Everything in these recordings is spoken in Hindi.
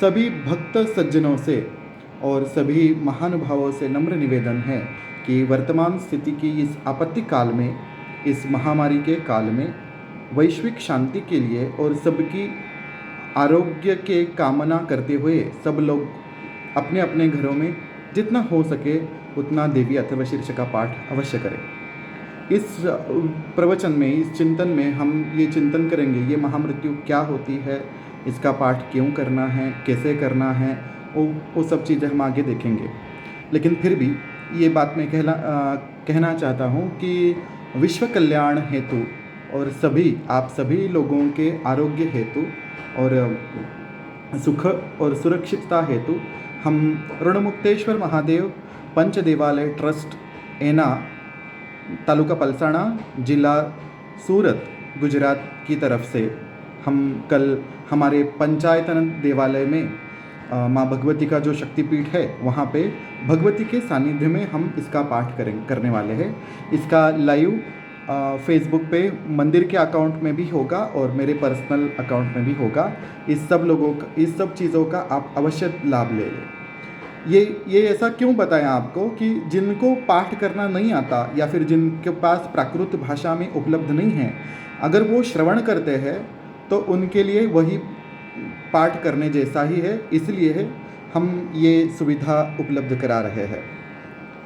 सभी भक्त सज्जनों से और सभी महानुभावों से नम्र निवेदन है कि वर्तमान स्थिति की इस आपत्ति काल में, इस महामारी के काल में वैश्विक शांति के लिए और सबकी आरोग्य के कामना करते हुए सब लोग अपने अपने घरों में जितना हो सके उतना देवी अथर्वशीर्ष का पाठ अवश्य करें। इस प्रवचन में, इस चिंतन में हम ये चिंतन करेंगे ये महामृत्यु क्या होती है, इसका पाठ क्यों करना है, कैसे करना है, वो सब चीज़ें हम आगे देखेंगे। लेकिन फिर भी ये बात मैं कहना चाहता हूँ कि विश्व कल्याण हेतु और आप सभी लोगों के आरोग्य हेतु और सुख और सुरक्षितता हेतु हम ऋणमुक्तेश्वर महादेव पंच देवालय ट्रस्ट एना, तालुका पलसाणा, जिला सूरत, गुजरात की तरफ से हम कल हमारे पंचायतन देवालय में माँ भगवती का जो शक्तिपीठ है वहाँ पे भगवती के सानिध्य में हम इसका पाठ करने वाले हैं। इसका लाइव फेसबुक पे मंदिर के अकाउंट में भी होगा और मेरे पर्सनल अकाउंट में भी होगा। इस सब चीज़ों का आप अवश्य लाभ ले लें। ये ऐसा क्यों बताया आपको कि जिनको पाठ करना नहीं आता या फिर जिनके पास प्राकृत भाषा में उपलब्ध नहीं है, अगर वो श्रवण करते हैं तो उनके लिए वही पाठ करने जैसा ही है, इसलिए हम ये सुविधा उपलब्ध करा रहे हैं।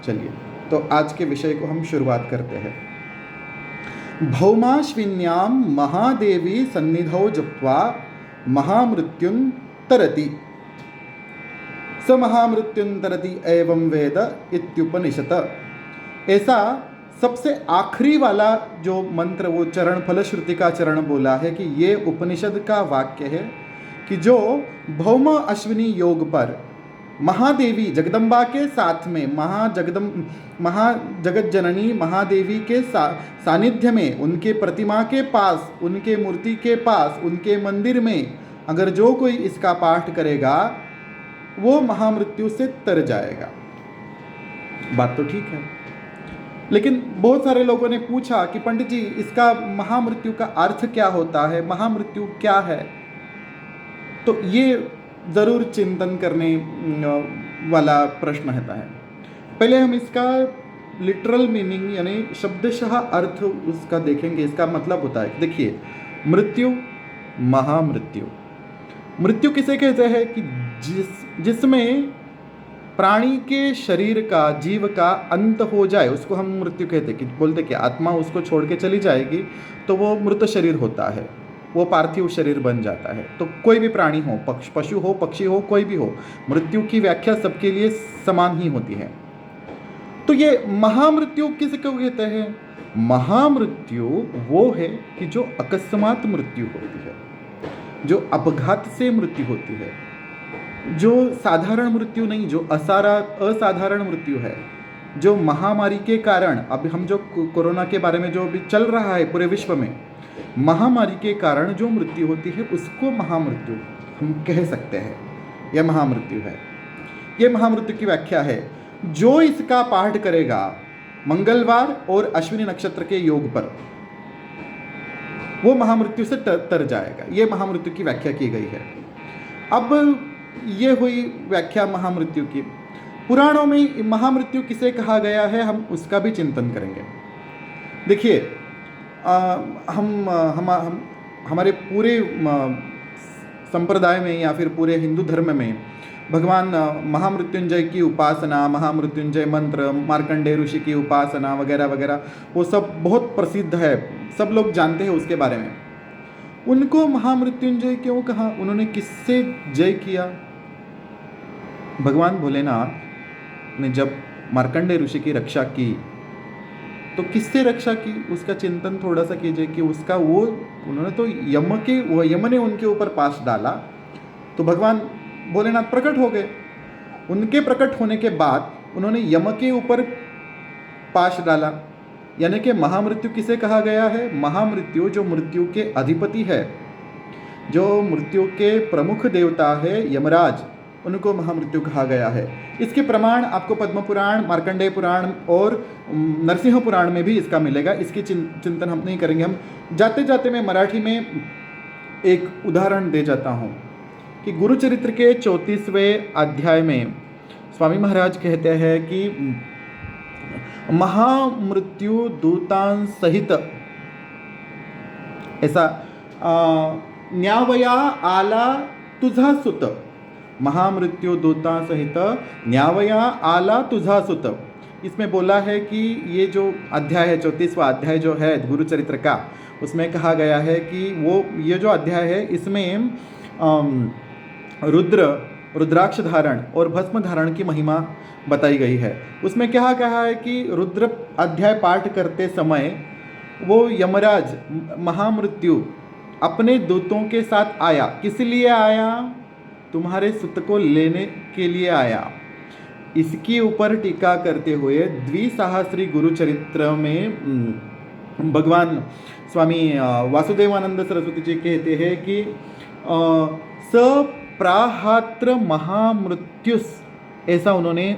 चलिए तो आज के विषय को हम शुरुआत करते हैं। भौमाश्विन्यां महादेवी सन्निधौ जप्त्वा महामृत्युं तरति स महामृत्युं तरति एवं वेद इत्युपनिषत्। ऐसा सबसे आखिरी वाला जो मंत्र, वो चरण, फलश्रुति का चरण बोला है कि ये उपनिषद का वाक्य है कि जो भौम अश्विनी योग पर महादेवी जगदम्बा के साथ में, महाजगत जननी महादेवी के सानिध्य में, उनके प्रतिमा के पास, उनके मूर्ति के पास, उनके मंदिर में अगर जो कोई इसका पाठ करेगा वो महामृत्यु से तर जाएगा। बात तो ठीक है, लेकिन बहुत सारे लोगों ने पूछा कि पंडित जी इसका महामृत्यु का अर्थ क्या होता है, महामृत्यु क्या है? तो ये ज़रूर चिंतन करने वाला प्रश्न रहता है। पहले हम इसका लिटरल मीनिंग यानी शब्दशः अर्थ उसका देखेंगे। इसका मतलब होता है, देखिए, मृत्यु, महामृत्यु। मृत्यु किसे कहते हैं कि जिसमें प्राणी के शरीर का, जीव का अंत हो जाए उसको हम मृत्यु कहते हैं। कि बोलते कि आत्मा उसको छोड़ के चली जाएगी तो वो मृत शरीर होता है, वो पार्थिव शरीर बन जाता है। तो कोई भी प्राणी हो, पशु हो, पक्षी हो, कोई भी हो, मृत्यु की व्याख्या सबके लिए समान ही होती है। तो ये महामृत्यु किसे क्यों कहते हैं? महामृत्यु वो है कि जो अकस्मात मृत्यु होती है, जो अपघात से मृत्यु होती है, जो साधारण मृत्यु नहीं, जो असाधारण मृत्यु है, जो महामारी के कारण, अभी हम जो कोरोना के बारे में जो अभी चल रहा है पूरे विश्व में, महामारी के कारण जो मृत्यु होती है उसको महामृत्यु हम कह सकते हैं। यह महामृत्यु है। यह महामृत्यु की व्याख्या है। जो इसका पाठ करेगा मंगलवार और अश्विनी नक्षत्र के योग पर, वो महामृत्यु से तर जाएगा। ये महामृत्यु की व्याख्या की गई है। अब ये हुई व्याख्या महामृत्यु की। पुराणों में महामृत्यु किसे कहा गया है, हम उसका भी चिंतन करेंगे। देखिए, हम हमारे पूरे संप्रदाय में या फिर पूरे हिंदू धर्म में भगवान महामृत्युंजय की उपासना, महामृत्युंजय मंत्र, मार्कंडेय ऋषि की उपासना वगैरह वगैरह, वो सब बहुत प्रसिद्ध है, सब लोग जानते हैं उसके बारे में। उनको महामृत्युंजय क्यों कहा? उन्होंने किससे जय किया? भगवान भोलेनाथ ने जब मार्कंडेय ऋषि की रक्षा की तो किससे रक्षा की, उसका चिंतन थोड़ा सा कीजिए कि उसका वो, उन्होंने तो यम ने उनके ऊपर पाश डाला तो भगवान भोलेनाथ प्रकट हो गए। उनके प्रकट होने के बाद उन्होंने यम के ऊपर पाश डाला, यानी कि महामृत्यु किसे कहा गया है? महामृत्यु जो मृत्यु के अधिपति है, जो मृत्यु के प्रमुख देवता है यमराज, उनको महामृत्यु कहा गया है। इसके प्रमाण आपको पद्म पुराण, मार्कंडेय पुराण और नरसिंह पुराण में भी इसका मिलेगा। इसकी चिंतन हम नहीं करेंगे। हम जाते जाते मैं मराठी में एक उदाहरण दे जाता हूँ कि गुरु चरित्र के 34वें अध्याय में स्वामी महाराज कहते हैं कि महामृत्यु दूतां सहित ऐसा न्यावया आला तुझा सुत, महामृत्यु दूता सहित न्यावया आला तुझा सुत। इसमें बोला है कि ये जो अध्याय है 34वां अध्याय जो है गुरु चरित्र का, उसमें कहा गया है कि वो ये जो अध्याय है इसमें रुद्राक्ष धारण और भस्म धारण की महिमा बताई गई है। उसमें क्या कहा है कि रुद्र अध्याय पाठ करते समय वो यमराज महामृत्यु अपने दूतों के साथ आया। किस लिए आया? तुम्हारे सुत को लेने के लिए आया। इसके ऊपर टीका करते हुए द्विसाहस्री गुरु चरित्र में भगवान स्वामी वासुदेवानंद सरस्वती जी कहते हैं कि सप्राहात्र महामृत्युस, ऐसा उन्होंने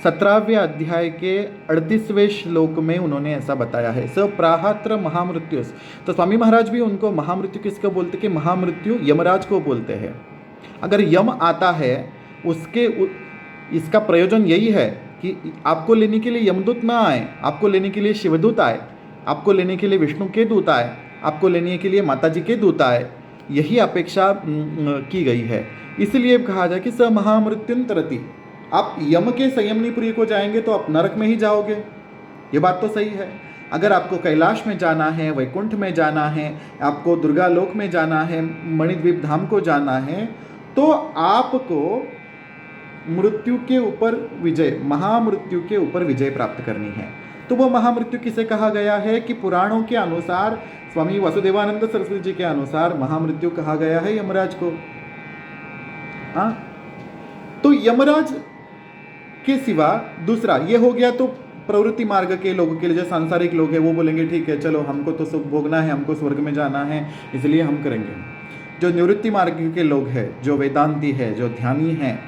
17वें अध्याय के 38वें श्लोक में उन्होंने ऐसा बताया है, सप्राहात्र महामृत्युस। तो स्वामी महाराज भी उनको महामृत्यु किसको बोलते कि महामृत्यु यमराज को बोलते हैं। अगर यम आता है इसका प्रयोजन यही है कि आपको लेने के लिए यमदूत ना आए, आपको लेने के लिए शिवदूत आए, आपको लेने के लिए विष्णु के दूत आए, आपको लेने के लिए माता जी के दूत आए, यही अपेक्षा की गई है। इसलिए कहा जाए कि स महामृत्युन तरति, आप यम के संयमनीपुरी को जाएंगे तो आप नरक में ही जाओगे। ये बात तो सही है। अगर आपको कैलाश में जाना है, वैकुंठ में जाना है, आपको दुर्गा लोक में जाना है, मणिद्वीप धाम को जाना है, तो आपको मृत्यु के ऊपर विजय, महामृत्यु के ऊपर विजय प्राप्त करनी है। तो वो महामृत्यु किसे कहा गया है कि पुराणों के अनुसार, स्वामी वासुदेवानंद सरस्वती जी के अनुसार महामृत्यु कहा गया है यमराज को। तो यमराज के सिवा दूसरा ये हो गया। तो प्रवृत्ति मार्ग के लोगों के लिए, जो सांसारिक लोग हैं, वो बोलेंगे ठीक है चलो हमको तो सुख भोगना है, हमको स्वर्ग में जाना है, इसलिए हम करेंगे। जो निवृत्ति मार्ग के लोग हैं, जो वेदांती है, जो ध्यानी हैं,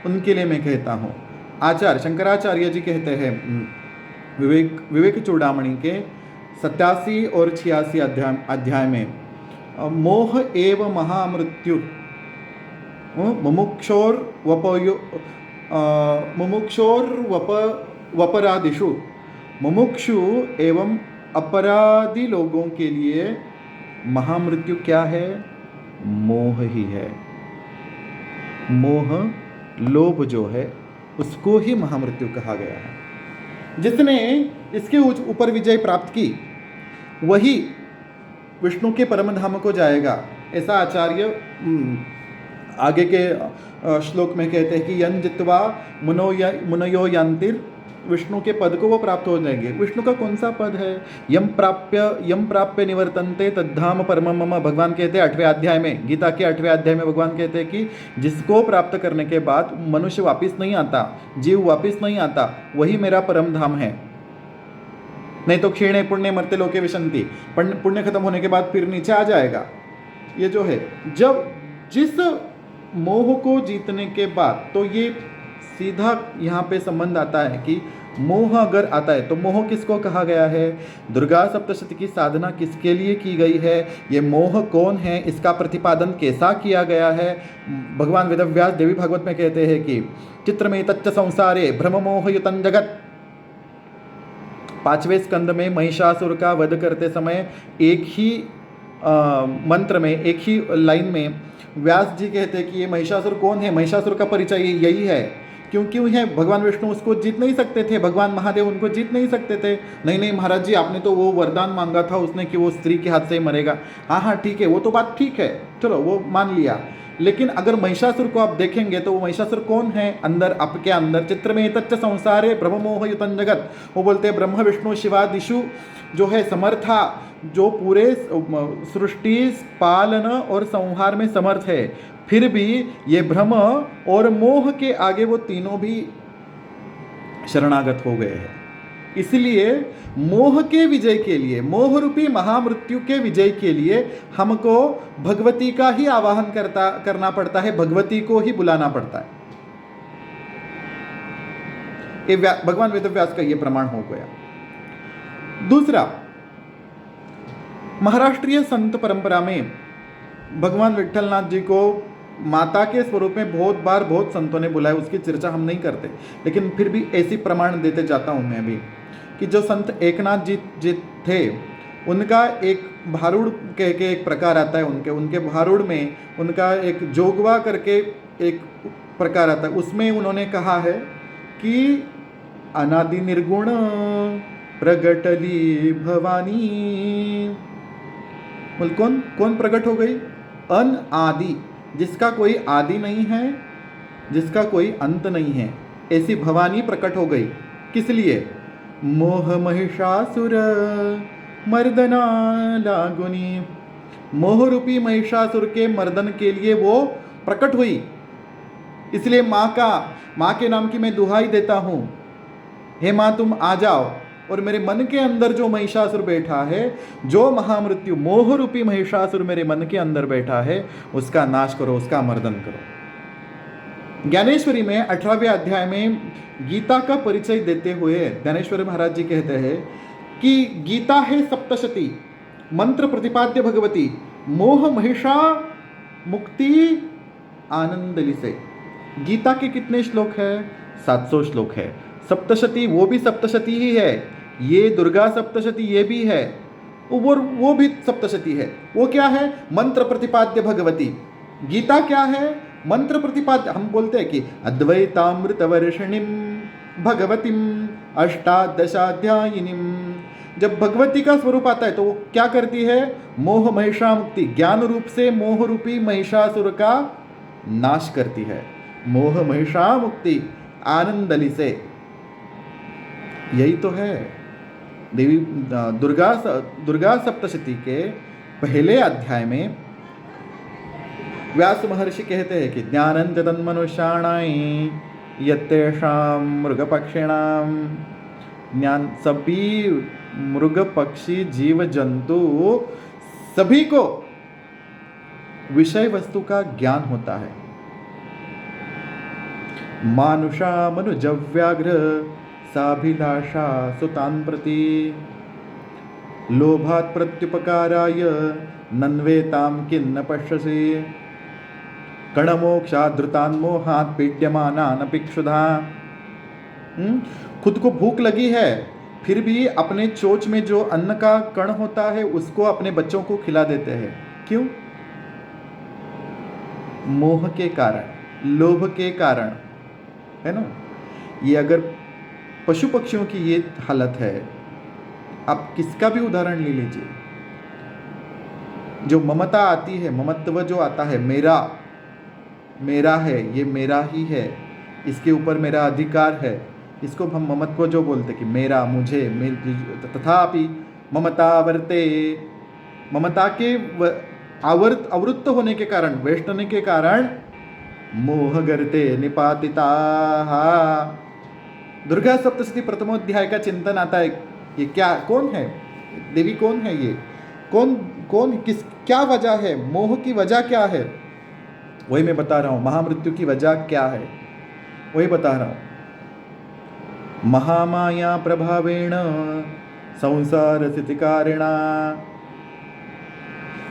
उनके लिए मैं कहता हूँ, आचार्य शंकराचार्य जी कहते हैं विवेक चूड़ामणि के 87 और 86 अध्याय में, मोह एव महामृत्यु वपरादिषु, मुमुक्षु एवं अपराधी लोगों के लिए महामृत्यु क्या है? मोह ही है। मोह, लोभ जो है उसको ही महामृत्यु कहा गया है। जिसने इसके ऊपर विजय प्राप्त की वही विष्णु के परम धाम को जाएगा। ऐसा आचार्य आगे के श्लोक में कहते हैं कि यन जित्वा मुनयो यांतिर, विष्णु के पद को वो प्राप्त हो जाएंगे। विष्णु का कौन सा पद है? यम प्राप्य निवर्तन्ते तद्धाम परमम मम। भगवान कहते हैं 8वें अध्याय में, गीता के 8वें अध्याय में भगवान कहते हैं कि जिसको प्राप्त करने के बाद मनुष्य वापिस नहीं आता, जीव वापिस नहीं आता, वही मेरा परम धाम है। नहीं तो क्षीणे पुण्य मर्त्य लोके विशन्ति, पुण्य खत्म होने के बाद फिर नीचे आ जाएगा। ये जो है, जब जिस मोह को जीतने के बाद, तो ये सीधा यहाँ पे संबंध आता है कि मोह अगर आता है तो मोह किसको कहा गया है? दुर्गा सप्तशती की साधना किसके लिए की गई है? ये मोह कौन है? इसका प्रतिपादन कैसा किया गया है? भगवान वेदव्यास देवी भागवत में कहते हैं कि चित्रमें तच्च संसारे भ्रममोहयुतं जगत। 5वें स्कंद में महिषासुर का वध करते समय एक ही मंत्र में, एक ही लाइन में व्यास जी कहते हैं कि ये महिषासुर कौन है? महिषासुर का परिचय यही है। क्यों है? भगवान विष्णु उसको जीत नहीं सकते थे, भगवान महादेव उनको जीत नहीं सकते थे। नहीं महाराज जी, आपने तो वो वरदान मांगा था उसने कि वो स्त्री के हाथ से ही मरेगा। हाँ ठीक है, वो तो बात ठीक है, चलो वो मान लिया। लेकिन अगर महिषासुर को आप देखेंगे तो वो महिषासुर कौन है? अंदर, आपके अंदर चित्र में तच्च संसारे ब्रह्ममोहयुतं जगत। वो बोलते हैं ब्रह्म विष्णु शिवादिशु जो है समर्था, जो पूरे सृष्टि पालन और संहार में समर्थ है, फिर भी ये भ्रम और मोह के आगे वो तीनों भी शरणागत हो गए हैं। इसलिए मोह के विजय के लिए, मोह रूपी महामृत्यु के विजय के लिए हमको भगवती का ही आवाहन करना पड़ता है, भगवती को ही बुलाना पड़ता है। ये भगवान वेदव्यास का ये प्रमाण हो गया। दूसरा, महाराष्ट्रीय संत परंपरा में भगवान विठलनाथ जी को माता के स्वरूप में बहुत बार बहुत संतों ने बुलाया, उसकी चर्चा हम नहीं करते, लेकिन फिर भी ऐसी प्रमाण देते जाता हूँ मैं भी कि जो संत एकनाथ जी थे, उनका एक भारूड़ के एक प्रकार आता है, उनके भारूड़ में उनका एक जोगवा करके एक प्रकार आता है, उसमें उन्होंने कहा है कि अनादि निर्गुण प्रगटली भवानी। बोल कौन कौन प्रकट हो गई? अन आदि, जिसका कोई आदि नहीं है, जिसका कोई अंत नहीं है, ऐसी भवानी प्रकट हो गई। किस लिए? मोह महिषासुर मर्दना लागुनी, मोह रूपी महिषासुर के मर्दन के लिए वो प्रकट हुई। इसलिए माँ के नाम की मैं दुहाई देता हूँ, हे माँ तुम आ जाओ और मेरे मन के अंदर जो महिषासुर बैठा है, जो महामृत्यु मोह रूपी महिषासुर मेरे मन के अंदर बैठा है, उसका नाश करो, उसका मर्दन करो। ज्ञानेश्वरी में 18वें अध्याय में गीता का परिचय देते हुए ज्ञानेश्वरी महाराज जी कहते हैं कि गीता है सप्तशती, मंत्र प्रतिपाद्य भगवती, मोह महिषा मुक्ति आनंदली से। गीता के कितने श्लोक है? 700 श्लोक है। सप्तशती वो भी सप्तशती ही है, ये दुर्गा सप्तशती ये भी है, वो भी सप्तशती है। वो क्या है? मंत्र प्रतिपाद्य भगवती। गीता क्या है? मंत्र प्रतिपाद्य। हम बोलते हैं कि अद्वैतामृत वर्षिणीम भगवतीम अष्टादशाध्यायिनीम। जब भगवती का स्वरूप आता है तो वो क्या करती है? मोह महिषा मुक्ति, ज्ञान रूप से मोह रूपी महिषासुर का नाश करती है। मोह महिषा मुक्ति आनंदली से, यही तो है देवी दुर्गा सप्तशती के पहले अध्याय में व्यास महर्षि कहते हैं कि ज्ञानं च तन्मनुष्याणां यत्तेषां मृगपक्षिणां, ज्ञान सभी मृग पक्षी जीव जंतु सभी को विषय वस्तु का ज्ञान होता है। मानुषा मनुजव्याघ्र साभिलाषा सुतान् प्रति, लोभात् प्रत्युपकाराय नन्वेतां किन्न पश्यसि, कणमोक्षाद्धृतान् मोहात् पीड्यमानान् पिक्षुधा। खुद को भूख लगी है, फिर भी अपने चोच में जो अन्न का कण होता है उसको अपने बच्चों को खिला देते हैं। क्यों? मोह के कारण, लोभ के कारण, है ना। ये अगर पशु पक्षियों की ये हालत है, आप किसका भी उदाहरण ले लीजिए, जो ममता आती है, ममत्व जो आता है, मेरा है, ये मेरा ही है, इसके ऊपर मेरा अधिकार है, इसको हम ममत्व जो बोलते कि मेरा, मुझे, तथापि ममता वर्ते, ममता के आवृत्त होने के कारण, वेष्टने के कारण मोह गर्ते निपातिता। दुर्गा सप्तशती प्रथमोध्याय का चिंतन आता है। ये क्या, कौन है देवी, कौन है ये, कौन किस, क्या वजह है, मोह की वजह क्या है, वही मैं बता रहा हूँ। महामृत्यु की वजह क्या है वही बता रहा हूँ। महामाया प्रभावेण संसार स्थितिकारिणा,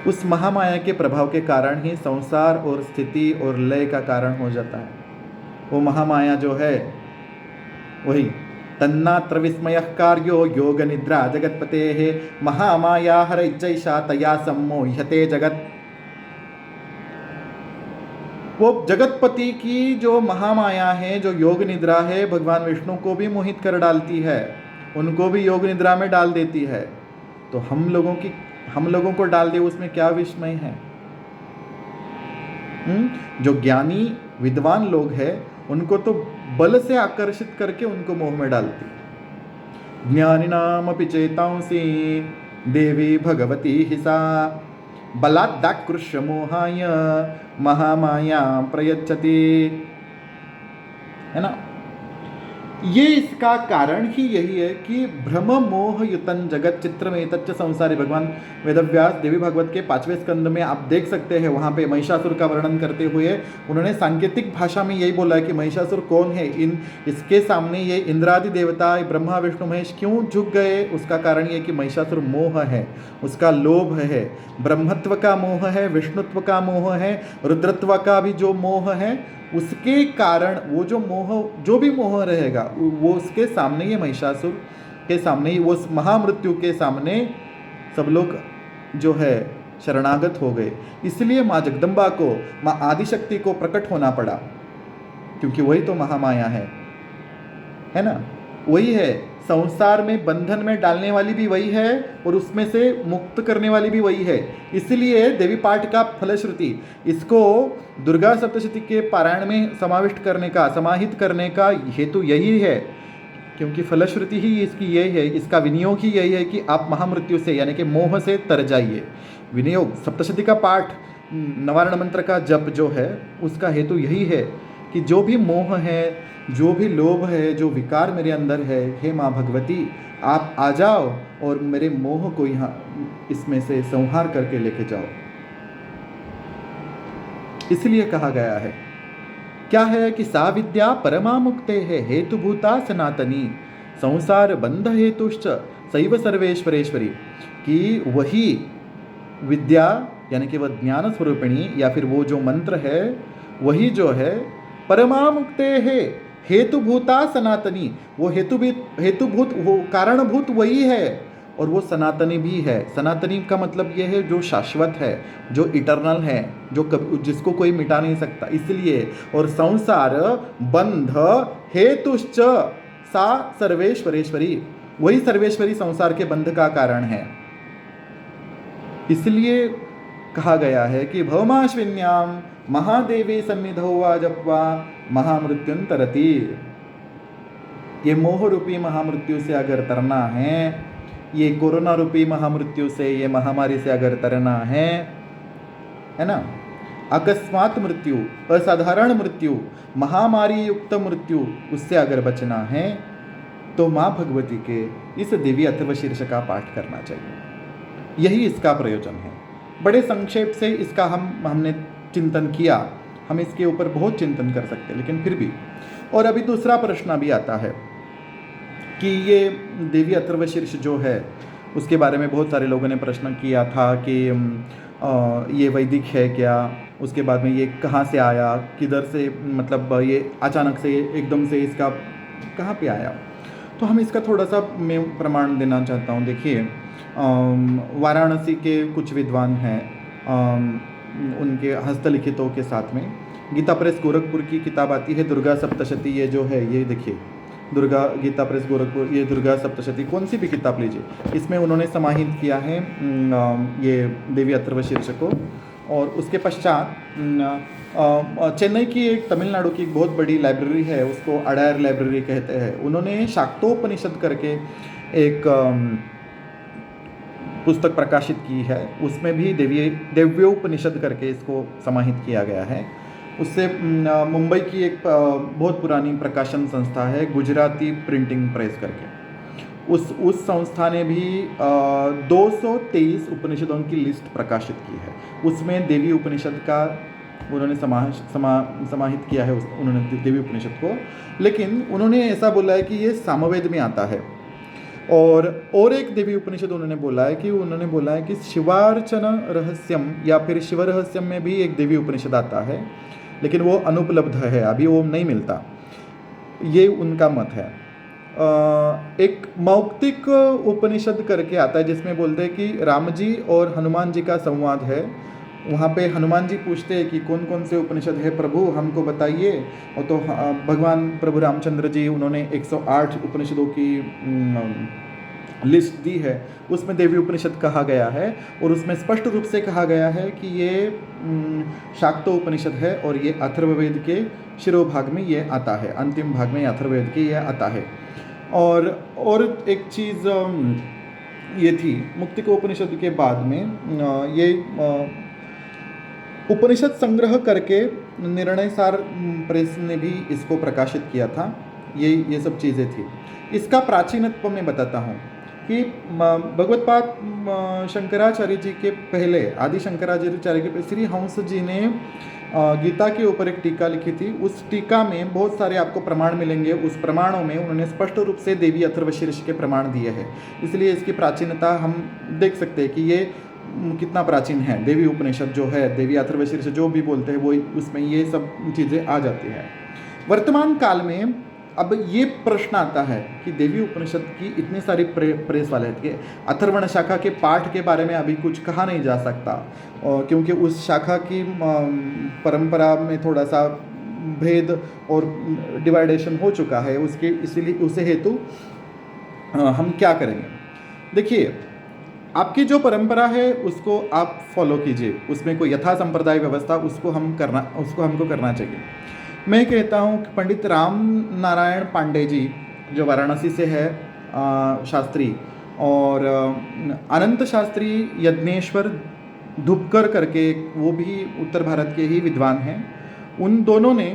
उस महामाया के प्रभाव के कारण ही संसार और स्थिति और लय का कारण हो जाता है। वो महामाया जो है वही तन्नात्र विस्मय कार्यो योग निद्रा जगतपते है, महामाया हर इच्छा तया सम्मोह्यते जगत। वो जगतपति की जो महामाया है, जो योग निद्रा है, भगवान विष्णु को भी मोहित कर डालती है, उनको भी योग निद्रा में डाल देती है। तो हम लोगों को डाल दे, उसमें क्या विस्मय है। जो ज्ञानी विद्वान लोग हैं उनको तो बल से आकर्षित करके उनको मोह में डालती। ज्ञानिनामपि चेतांसि देवी भगवती ही सा, बलादाकृष्य मोहाय महामाया प्रयच्छति, है ना। ये इसका कारण ही यही है कि भ्रम मोह युतन जगत चित्र में तच्च संसारी, भगवान वेदव्यास देवी भागवत के 5वें स्कंद में आप देख सकते हैं, वहाँ पे महिषासुर का वर्णन करते हुए उन्होंने सांकेतिक भाषा में यही बोला है कि महिषासुर कौन है, इसके सामने ये इंद्रादि देवता ब्रह्मा विष्णु महेश क्यों झुक गए। उसका कारण ये कि महिषासुर मोह है, उसका लोभ है, ब्रह्मत्व का मोह है, विष्णुत्व का मोह है, रुद्रत्व का भी जो मोह है, उसके कारण वो जो मोह, जो भी मोह रहेगा वो उसके सामने, ये महिषासुर के सामने ही, वो महामृत्यु के सामने सब लोग जो है शरणागत हो गए। इसलिए माँ जगदम्बा को, माँ आदिशक्ति को प्रकट होना पड़ा, क्योंकि वही तो महामाया है ना, वही है। संसार में बंधन में डालने वाली भी वही है और उसमें से मुक्त करने वाली भी वही है। इसलिए देवी पाठ का फलश्रुति, इसको दुर्गा सप्तशती के पारायण में समाविष्ट करने का, समाहित करने का हेतु यही है, क्योंकि फलश्रुति ही इसकी यही है, इसका विनियोग ही यही है कि आप महामृत्यु से यानी कि मोह से तर जाइए। विनियोग सप्तशती का पाठ, नवारण मंत्र का जप जो है, उसका हेतु यही है कि जो भी मोह है, जो भी लोभ है, जो विकार मेरे अंदर है, हे माँ भगवती आप आ जाओ और मेरे मोह को यहाँ इसमें से संहार करके लेके जाओ। इसलिए कहा गया है, क्या है कि सा विद्या परमा मुक्ते है हेतुभूता सनातनी, संसार बंध हेतुश्च सैव सर्वेश्वरेश्वरी, कि वही विद्या यानी कि वह ज्ञान स्वरूपिणी या फिर वो जो मंत्र है, वही जो है परमा मुक्ते है हेतुभूता सनातनी, वो हेतुभूत, वो कारणभूत वही है और वो सनातनी भी है। सनातनी का मतलब ये है जो शाश्वत है, जो इटर्नल है, जिसको कोई मिटा नहीं सकता। इसलिए, और संसार बंध हेतुश्च सा सर्वेश्वरेश्वरी, वही सर्वेश्वरी संसार के बंध का कारण है। इसलिए कहा गया है कि भवमाश्विन्याम महादेवी सन्निधौ वा जप्वा महामृत्युन तरती, ये मोह रूपी महामृत्यु से अगर तरना है, ये कोरोना रूपी महामृत्यु से, ये महामारी से अगर तरना है ना, अकस्मात मृत्यु, असाधारण मृत्यु, महामारी युक्त मृत्यु, उससे अगर बचना है तो माँ भगवती के इस देवी अथर्वशीर्ष का पाठ करना चाहिए। यही इसका प्रयोजन है। बड़े संक्षेप से इसका हमने चिंतन किया, हम इसके ऊपर बहुत चिंतन कर सकते हैं, लेकिन फिर भी। और अभी दूसरा प्रश्न भी आता है कि ये देवी अथर्वशीर्ष जो है, उसके बारे में बहुत सारे लोगों ने प्रश्न किया था कि ये वैदिक है क्या, उसके बाद में ये कहाँ से आया, किधर से, मतलब ये अचानक से एकदम से इसका कहाँ पे आया। तो हम इसका थोड़ा सा मैं प्रमाण देना चाहता हूँ। देखिए, वाराणसी के कुछ विद्वान हैं, उनके हस्तलिखितों के साथ में गीता प्रेस गोरखपुर की किताब आती है दुर्गा सप्तशती। ये जो है, ये देखिए, दुर्गा गीता प्रेस गोरखपुर, ये दुर्गा सप्तशती, कौन सी भी किताब लीजिए, इसमें उन्होंने समाहित किया है ये देवी अथर्वशीर्ष को। और उसके पश्चात चेन्नई की एक, तमिलनाडु की एक बहुत बड़ी लाइब्रेरी है, उसको अडायर लाइब्रेरी कहते हैं, उन्होंने शाक्तोपनिषद करके एक पुस्तक प्रकाशित की है। उसमें भी दिव्योपनिषद करके इसको समाहित किया गया है। उससे मुंबई की एक बहुत पुरानी प्रकाशन संस्था है, गुजराती प्रिंटिंग प्रेस करके, उस संस्था ने भी 223 उपनिषदों की लिस्ट प्रकाशित की है। उसमें देवी उपनिषद का उन्होंने समाहित किया है, उन्होंने देवी उपनिषद को। लेकिन उन्होंने ऐसा बोला है कि ये सामवेद में आता है। और एक देवी उपनिषद उन्होंने बोला है कि शिवार्चन रहस्यम या फिर शिव रहस्यम में भी एक देवी उपनिषद आता है, लेकिन वो अनुपलब्ध है, अभी वो नहीं मिलता। ये उनका मत है। एक मौक्तिक उपनिषद करके आता है, जिसमें बोलते हैं कि राम जी और हनुमान जी का संवाद है। वहाँ पे हनुमान जी पूछते हैं कि कौन कौन से उपनिषद है प्रभु, हमको बताइए। और तो भगवान प्रभु रामचंद्र जी, उन्होंने 108 उपनिषदों की लिस्ट दी है, उसमें देवी उपनिषद कहा गया है। और उसमें स्पष्ट रूप से कहा गया है कि ये शाक्तो उपनिषद है और ये अथर्ववेद के शिरोभाग में ये आता है, अंतिम भाग में अथर्ववेद के ये आता है। और एक चीज़ ये थी, मुक्तिकोपनिषद के बाद में ये उपनिषद संग्रह करके निर्णय सार प्रेस ने भी इसको प्रकाशित किया था। ये सब चीज़ें थी। इसका प्राचीनत्व मैं बताता हूँ कि भगवत्पाद शंकराचार्य जी के पहले, आदि शंकराचार्य के पहले श्री हंस जी ने गीता के ऊपर एक टीका लिखी थी। उस टीका में बहुत सारे आपको प्रमाण मिलेंगे। उस प्रमाणों में उन्होंने स्पष्ट रूप से देवी अथर्वशीर्ष के प्रमाण दिए हैं, इसलिए इसकी प्राचीनता हम देख सकते हैं कि ये कितना प्राचीन है। देवी उपनिषद जो है, देवी अथर्वशीर्ष जो भी बोलते हैं, वो उसमें ये सब चीज़ें आ जाती हैं। वर्तमान काल में अब ये प्रश्न आता है कि देवी उपनिषद की इतनी सारी प्रेस वाले हैं कि अथर्वण शाखा के पाठ के बारे में अभी कुछ कहा नहीं जा सकता, क्योंकि उस शाखा की परंपरा में थोड़ा सा भेद और डिवाइडेशन हो चुका है उसके, इसीलिए उसे हेतु हम क्या करेंगे। देखिए, आपकी जो परंपरा है उसको आप फॉलो कीजिए, उसमें कोई यथा संप्रदाय व्यवस्था उसको हमको करना चाहिए। मैं कहता हूँ कि पंडित राम नारायण पांडे जी जो वाराणसी से है शास्त्री, और अनंत शास्त्री यज्ञेश्वर धुपकर करके, वो भी उत्तर भारत के ही विद्वान हैं। उन दोनों ने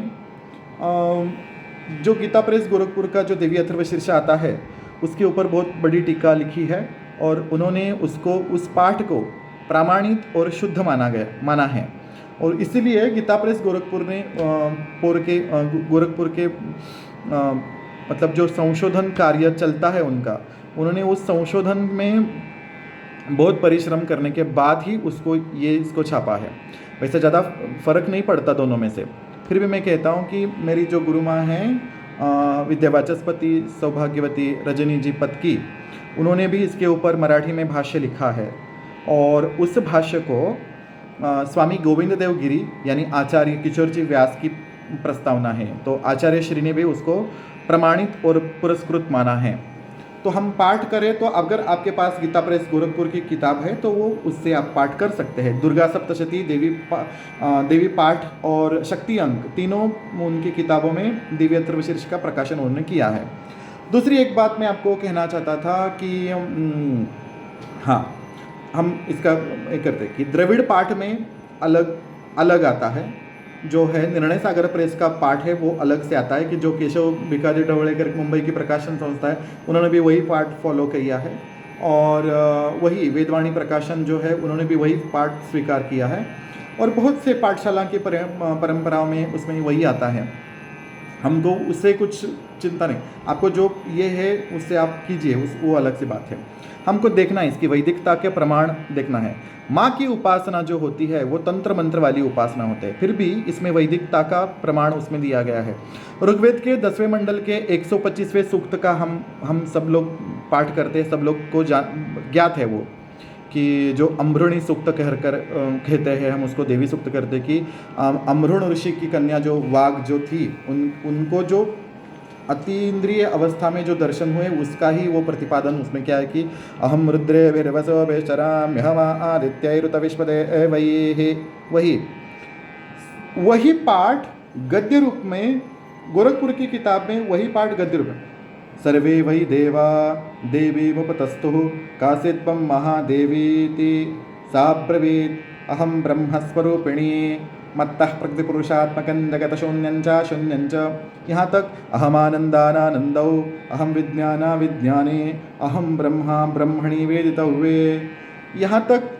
जो गीता प्रेस गोरखपुर का जो देवी अथर्वशीर्ष आता है उसके ऊपर बहुत बड़ी टीका लिखी है, और उन्होंने उस पाठ को प्रामाणिक और शुद्ध माना है। और इसीलिए गीता प्रेस गोरखपुर ने गोरखपुर के मतलब जो संशोधन कार्य चलता है उनका, उन्होंने उस संशोधन में बहुत परिश्रम करने के बाद ही इसको छापा है। वैसे ज़्यादा फर्क नहीं पड़ता दोनों में से, फिर भी मैं कहता हूँ कि मेरी जो गुरु माँ हैं विद्यावाचस्पति सौभाग्यवती रजनी जी पत्की, उन्होंने भी इसके ऊपर मराठी में भाष्य लिखा है, और उस भाष्य को स्वामी गोविंद देव गिरी यानी आचार्य किशोर जी व्यास की प्रस्तावना है, तो आचार्य श्री ने भी उसको प्रमाणित और पुरस्कृत माना है। तो हम पाठ करें तो अगर आपके पास गीता प्रेस गोरखपुर की किताब है तो वो उससे आप पाठ कर सकते हैं। दुर्गा सप्तशती, देवी पाठ और शक्ति अंक, तीनों उनकी किताबों में देवी अथर्वशीर्ष का प्रकाशन उन्होंने किया है। दूसरी एक बात मैं आपको कहना चाहता था कि हाँ, हम इसका एक करते कि द्रविड़ पाठ में अलग आता है, जो है निर्णय सागर प्रेस का पाठ है वो अलग से आता है, कि जो केशव भिकाजी ढवळेकर मुंबई की प्रकाशन संस्था है उन्होंने भी वही पाठ फॉलो किया है, और वही वेदवाणी प्रकाशन जो है उन्होंने भी वही पाठ स्वीकार किया है, और बहुत से पाठशाला की परंपराओं में उसमें वही आता है। हमको उससे कुछ चिंता नहीं, आपको जो ये है उससे आप कीजिए, वो अलग सी बात है। हमको देखना है इसकी वैदिकता के प्रमाण देखना है। माँ की उपासना जो होती है वो तंत्र मंत्र वाली उपासना होते हैं, फिर भी इसमें वैदिकता का प्रमाण उसमें दिया गया है। ऋग्वेद के 10वें मंडल के 125वें सूक्त का हम सब लोग पाठ करते हैं, सब लोग को ज्ञात है वो, कि जो अम्भृणी सूक्त कहते हैं, हम उसको देवी सूक्त करते, कि अम्भृण ऋषि की कन्या जो वाघ जो थी, उनको जो अतीन्द्रिय अवस्था में जो दर्शन हुए उसका ही वो प्रतिपादन उसमें क्या है कि अहम रुद्रे वीरवसो वेशराम्यहम आदित्यैरुत विश्वदे वही पाठ गद्य रूप में गोरखपुर की किताब में, वही पाठ गद्य रूप में, सर्वे वही देवा देवी मुपतस्तु कासित्वं महादेवीति सा ब्रवीत् अहम ब्रह्मस्वरूपिणी मत्तः प्रकृतिपुरुषात्मकं जगतशून्यं च शून्यं च, यहाँ तक अहमानन्दानानन्दौ अहम विज्ञानाविज्ञाने अहम ब्रह्मा ब्रह्मणि वेदितव्ये, यहाँ तक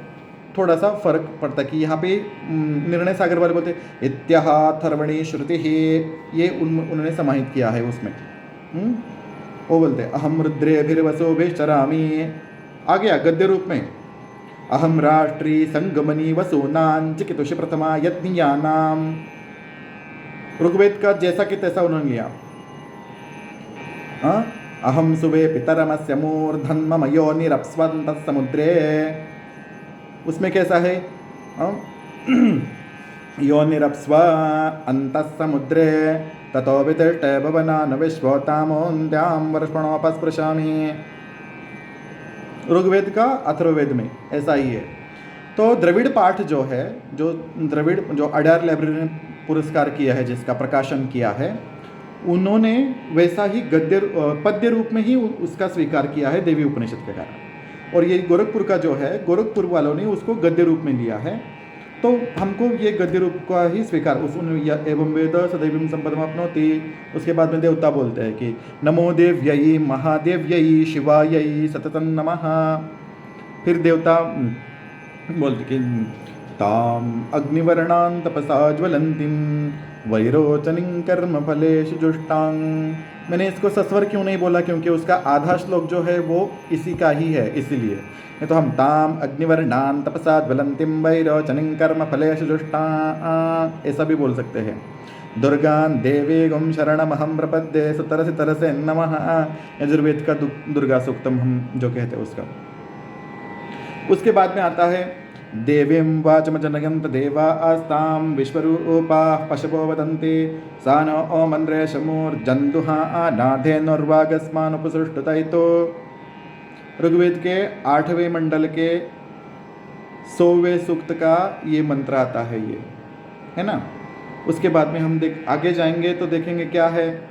थोड़ा सा फर्क पड़ता है कि यहाँ पे निर्णय सागर वाले बोलते इत्याथर्वणी श्रुति ही, ये उन्होंने समाहित किया है उसमें। वो बोलते अहम रुद्रेभिर्वसोभिश्चरामि। आ गया गद्य रूप में, अहम राष्ट्री संगमनी वसूनां चिकितुषि प्रथमा यज्ञानाम। ऋग्वेद का जैसा कि तैसा उन्होंने लिया। अहम सुवे पितरमस्य मूर्धन मम योनिरप्स्वन्तः समुद्रे, उसमें कैसा है योनिरप्स्व अन्तः समुद्रे ततो वितिष्ठे भवनान विश्वतामोन्त्यां वर्षणोपस्पृशामि। ऋग्वेद का अथर्ववेद में ऐसा ही है। तो द्रविड़ पाठ जो है, जो अडार लाइब्रेरी ने पुरस्कार किया है, जिसका प्रकाशन किया है, उन्होंने वैसा ही पद्य रूप में ही उसका स्वीकार किया है देवी उपनिषद के कारण। और ये गोरखपुर का जो है, गोरखपुर वालों ने उसको गद्य रूप में लिया है। तो हमको ये गद्य रूप का ही स्वीकार उस एवं वेद सदैवं संपदमाप्नोति। उसके बाद में देवता बोलते हैं कि नमो देव्यई महादेव्यई शिवायई सततं नमः। फिर देवता बोलते कि ताम अग्निवर्णां तपसा ज्वलंतीं वैरोचनीं कर्म फलेषु जुष्टांग। मैंने इसको सस्वर क्यों नहीं बोला, क्योंकि उसका आधा श्लोक जो है वो इसी का ही है, इसीलिए। नहीं तो हम ताम अग्निवर्णां तपसा ज्वलंतीं वैरोचनीं कर्म फलेषु जुष्टांग ऐसा भी बोल सकते हैं। दुर्गां देवी गुम शरणमहं प्रपद्ये सुतरसि तरसे नमः। यजुर्वेद का दुर्गा सूक्तम हम जो कहते हैं उसका। उसके बाद में आता है देवीं वाचम जनयंत देवा आस्तां विश्वरूपा पशवो वदन्ति सा न ओमन्द्रे शमूर्जन्तुहा नाधेनुर्वागस्मानुपसृष्टुतैतो। ऋग्वेद के 8वें मंडल के 100वें सूक्त का ये मंत्र आता है, ये है ना। उसके बाद में हम आगे जाएंगे तो देखेंगे क्या है।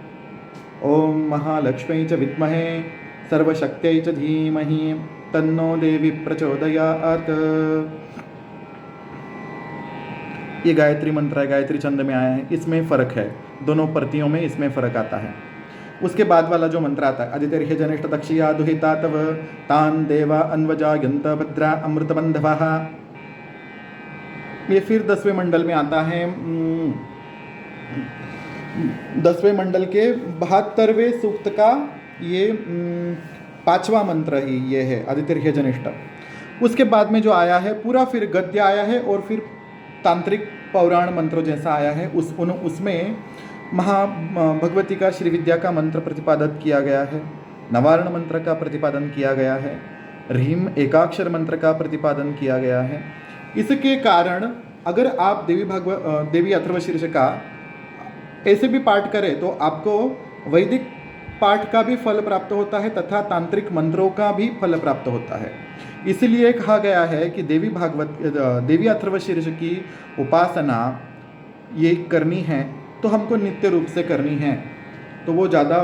ओम महालक्ष्मी च विद्महे सर्वशक्त्यै च धीमहि तन्नो देवी प्रचोदयात्। ये गायत्री मंत्र है, गायत्री छंद में आया है। इसमें फ़र्क है, दोनों प्रतियों में इसमें फ़र्क आता है। उसके बाद वाला जो मंत्र आता है अदितिर्ह्य जनिष्ठ दक्षिया दुहिता तव तान देवा अन्वजायन्त भद्रा अमृतबंधवः। ये फिर 10वें मंडल में आता है। 10वें मंडल के 72वें सूक्त का ये 5वां मंत्र ही ये है, आदित्य जनिष्ठ। उसके बाद में जो आया है पूरा फिर गद्य आया है और फिर तांत्रिक पौराण मंत्र जैसा आया है। उसमें भगवती का श्री विद्या का मंत्र प्रतिपादित किया गया है, नवारण मंत्र का प्रतिपादन किया गया है, ह्रीम एकाक्षर मंत्र का प्रतिपादन किया गया है। इसके कारण अगर आप देवी अथर्वशीर्ष का ऐसे भी पाठ करें तो आपको वैदिक पाठ का भी फल प्राप्त होता है तथा तांत्रिक मंत्रों का भी फल प्राप्त होता है। इसलिए कहा गया है कि देवी अथर्वशीर्ष की उपासना ये करनी है तो हमको नित्य रूप से करनी है, तो वो ज़्यादा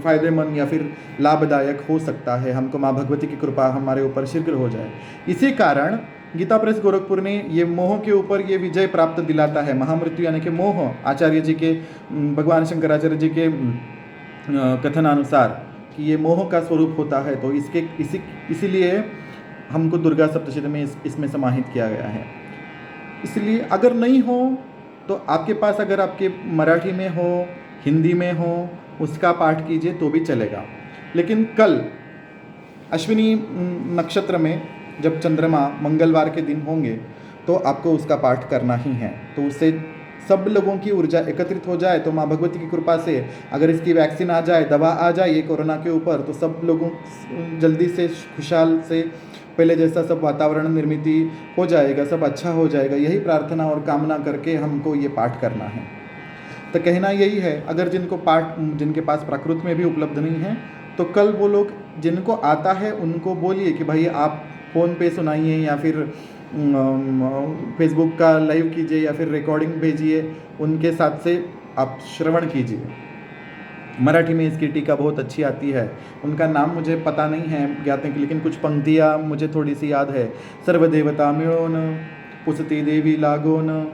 फायदेमंद या फिर लाभदायक हो सकता है। हमको माँ भगवती की कृपा हमारे ऊपर शीघ्र हो जाए। इसी कारण गीता प्रेस गोरखपुर ने ये मोह के ऊपर ये विजय प्राप्त दिलाता है। महामृत्यु यानी कि मोह आचार्य जी के, भगवान शंकराचार्य जी के कथनानुसार कि ये मोह का स्वरूप होता है, तो इसीलिए हमको दुर्गा सप्तशती में इसमें समाहित किया गया है। इसलिए अगर नहीं हो तो आपके पास, अगर आपके मराठी में हो, हिंदी में हो, उसका पाठ कीजिए तो भी चलेगा। लेकिन कल अश्विनी नक्षत्र में जब चंद्रमा मंगलवार के दिन होंगे तो आपको उसका पाठ करना ही है। तो उससे सब लोगों की ऊर्जा एकत्रित हो जाए, तो माँ भगवती की कृपा से अगर इसकी वैक्सीन आ जाए, दवा आ जाए ये कोरोना के ऊपर, तो सब लोगों जल्दी से खुशहाल से पहले जैसा सब वातावरण निर्मित हो जाएगा, सब अच्छा हो जाएगा। यही प्रार्थना और कामना करके हमको ये पाठ करना है। तो कहना यही है, अगर जिनके पास प्राकृत में भी उपलब्ध नहीं है तो कल वो लोग जिनको आता है उनको बोलिए कि भाई आप फ़ोन पे सुनाइए या फिर फेसबुक का लाइव कीजिए या फिर रिकॉर्डिंग भेजिए, उनके साथ से आप श्रवण कीजिए। मराठी में इसकी टीका बहुत अच्छी आती है, उनका नाम मुझे पता नहीं है ज्ञात है, लेकिन कुछ पंक्तियाँ मुझे थोड़ी सी याद है। सर्वदेवता मिळून पुसती देवी लागोन,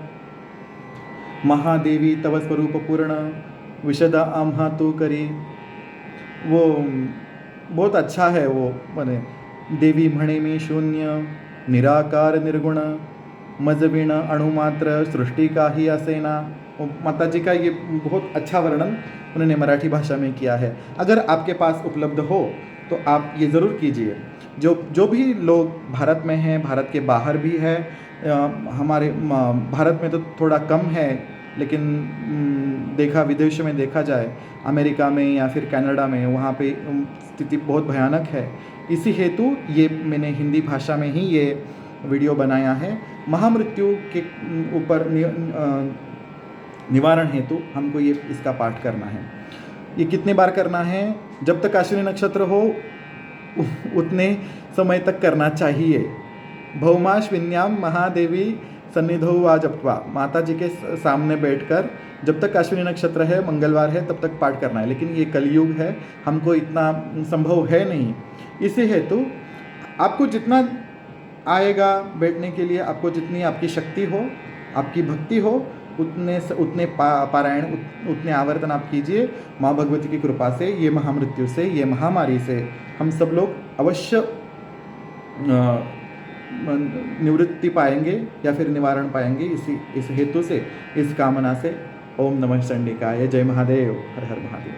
महादेवी तव स्वरूप पूर्ण विशद आम्हा तू करी। वो बहुत अच्छा है। वो माने देवी म्हणे मी शून्य निराकार निर्गुण मजविण अणुमात्र सृष्टि का ही असेना। माता जी का ये बहुत अच्छा वर्णन उन्होंने मराठी भाषा में किया है। अगर आपके पास उपलब्ध हो तो आप ये ज़रूर कीजिए। जो भी लोग भारत में हैं, भारत के बाहर भी है, हमारे भारत में तो थोड़ा कम है, लेकिन विदेश में देखा जाए, अमेरिका में या फिर कनाडा में, वहाँ पे स्थिति बहुत भयानक है। इसी हेतु ये मैंने हिंदी भाषा में ही ये वीडियो बनाया है। महामृत्यु के ऊपर निवारण हेतु हमको ये इसका पाठ करना है। ये कितने बार करना है? जब तक अश्विनी नक्षत्र हो उतने समय तक करना चाहिए। भौमाश्विन्याम महादेवी सन्निधौ वा जप्त्वा, माता जी के सामने बैठकर जब तक अश्विनी नक्षत्र है, मंगलवार है, तब तक पाठ करना है। लेकिन ये कलयुग है, हमको इतना संभव है नहीं। इसी हेतु आपको जितना आएगा बैठने के लिए। आपको जितनी आपकी शक्ति हो, आपकी भक्ति हो, उतने पारायण, उतने आवर्तन आप कीजिए। माँ भगवती की कृपा से ये महामृत्यु से, ये महामारी से हम सब लोग अवश्य निवृत्ति पाएंगे या फिर निवारण पाएंगे। इस हेतु से, इस कामना से ओम नमः चंडिकाय। जय महादेव। हर हर महादेव।